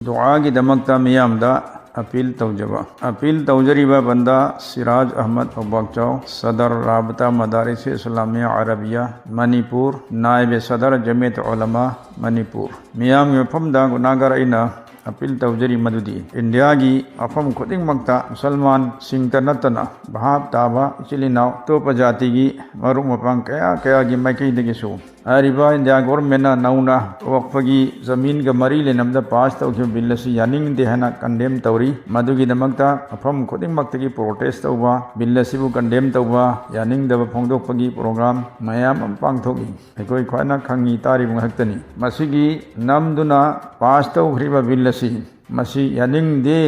دعا کی دمکتا میامدہ appeal توجبہ appeal توجریبہ بندہ سراج احمد بخچاؤ صدر رابطہ مدارس اسلامیہ عربیہ منی پور نائب صدر جمعیت علماء منی پور میام مفہمدہ گناہگار اینا اپیل توجری مددی انڈیا کی افہم خودنگ مکتا مسلمان سنگتا نتنا بھاب تابہ چلیناؤ توپ جاتی کی مرو مپان کیا کی مکی دگی سو آریبا انڈیا گورنمنٹ نونا وقف کی زمین کا مری لینمدہ پاس توکیو بلسی یاننگ دیہنا کنڈیم توری مدو کی دمکتا افہم خودنگ مکتا کی پروٹیسٹ توبا بلسی بو کنڈیم توبا یاننگ دبا پھونگدوک پگی پروگرام میام امپانگ توگی ایکوئی خوانا کھنگی تاری بنگھتنی مسیگی نمدنا پاس توکریبا بلسی مسی یاننگ دے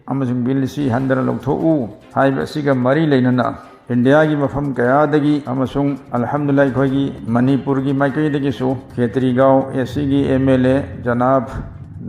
امسنگ بلسی ہندر لوگتھو ہائی بسی کا مری لیننا انڈیا کی مفہم قیادگی امسنگ الحمدللہ اکھوئی کی منی پور کی مائکوئی دگی سو کھیتری گاؤں ایسی کی ایم ایل اے جناب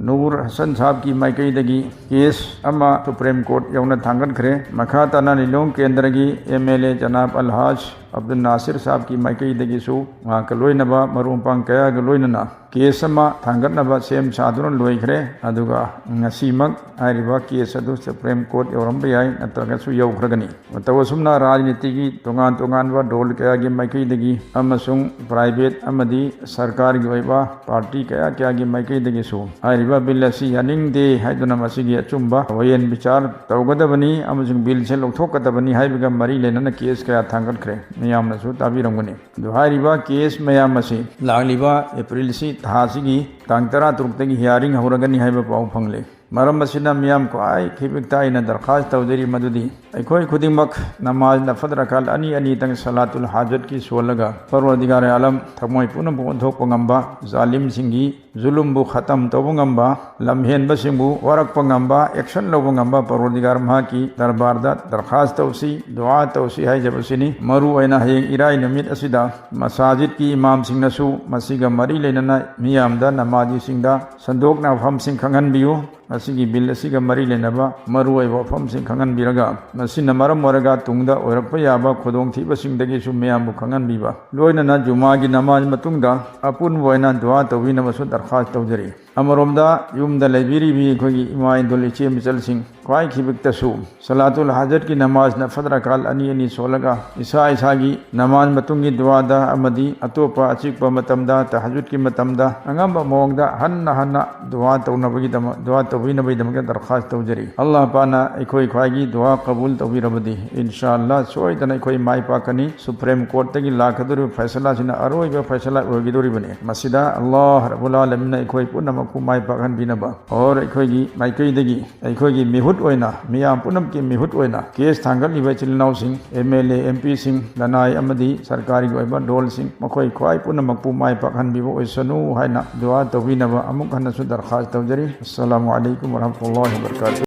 نور حسن صاحب کی مائکوئی دگی کیس اما سپریم کورٹ یونا تھانگن کھرے مکھاتانا نیلونگ کے اندر کی ایم ایل اے جناب الحاج عبد الناصر صاحب کی مائکوئی دگی سو وہاں کلوئی نبا مرون پانگ کیا گلوئی ننا کیس اما تھانگن نبا سیم سادرون لوئی کھرے ادوگا نسیمک آریبا کیس ادو سپریم کورٹ یورم بیائی نترگا سو یو کھرگنی وتوسمنا راجنیتی کی تونگان و ڈول کیا گی مائکوئی دگی اما سنگ پرائیویٹ اما دی سرکار کی ویبا پارٹی کیا گی مائکوئی دگی سو آریبا بلسی یاننگ دے حیدنا مسیگی اچمبا وین بچار توگدہ بنی اما سنگ بل سے لوگ تھوکتا بنی ہائی بگا مری لینا کیس کیا تھانگن کھرے میام نسو تابی رنگنی دوہاریبا کیس میام مسی لاغلیبا اپریل سی تحاسیگی تانگترا ترکتگی ہیارنگ ہورگنی ہائی با پاؤ پھنگلے مرم مسینا میام کو آئی کھیبکتا اینا درخواست توجری مددی ایکوئی خودی مک نماز نفد رکال انی تنگ صلاة الحاجت کی سولگا پروردگار عالم تھموئی پونم پونتھوک پنگمبا ظالم سنگی ظلم بو ختم تو پنگمبا لمحین بسنگ بو ورق پنگمبا ایکشن لو پنگمبا پروردگار مہا کی دربار دا درخواست توسی دعا توسی ہے جب سنی مرو اینا ہے ارائی نمید اسیدہ مساجد کی امام سنگ نسو مسیگا مری لیننا میام دا نمازی سنگ دا صندوق نا فہم سنگ کھنگن بیو مسیگی بلسی کا مری لینبا مروئی وفم سنگ کھنگن بیرگا مسینا مرم ورگا تنگدا اورکپا یابا خودونگ تھی بسنگ دگی سو میام بو کھنگن بیبا لوئننا جمعہ کی نماز متنگدا اپن وینا دعا توبین مسو درخواست توجری امرومدا یومدا لیبیری بھی کوئی امائن دلیچی مثل سنگ خواہی کھیبکتا سو صلاة الحاجت کی نماز نفد رکال انی سولگا عیسیٰ کی نماز متنگی دعا دا امدی اتوپا اچیک پا متمدا تحجد کی متمدا انگام با موگدا ہن دعا تونبگی دعا توبین بی دمکہ درخواست توجری اللہ پانا ایکوئی خواہی دعا قبول توبی ربدی انشاءاللہ سوئی تنا ایکوئی مائی پاکنی سپریم کورٹ تکی لاکھدوری فیصلہ سنا اروئی با فیصلہ اوگی دوری بنے مسجدہ اللہ رب العالمین ایکوئی پونم کو مائی پاکن بینبا اور ایکوئی کی مائکوئی دگی ایکوئی کی میہود وینا میام پونم کی میہود وینا کیس تھانگل لیوے چلناو سنگ M L A M P سنگ لنائی امدی سرکاری گوئیبا ڈول سنگ مکوئی خواہی پونم کو مائی پاکن بیبو ایسنو ہائینا دعا توبینبا امک ہنسو درخواست توجری السلام علیکم ورحمۃ اللہ وبرکاتہ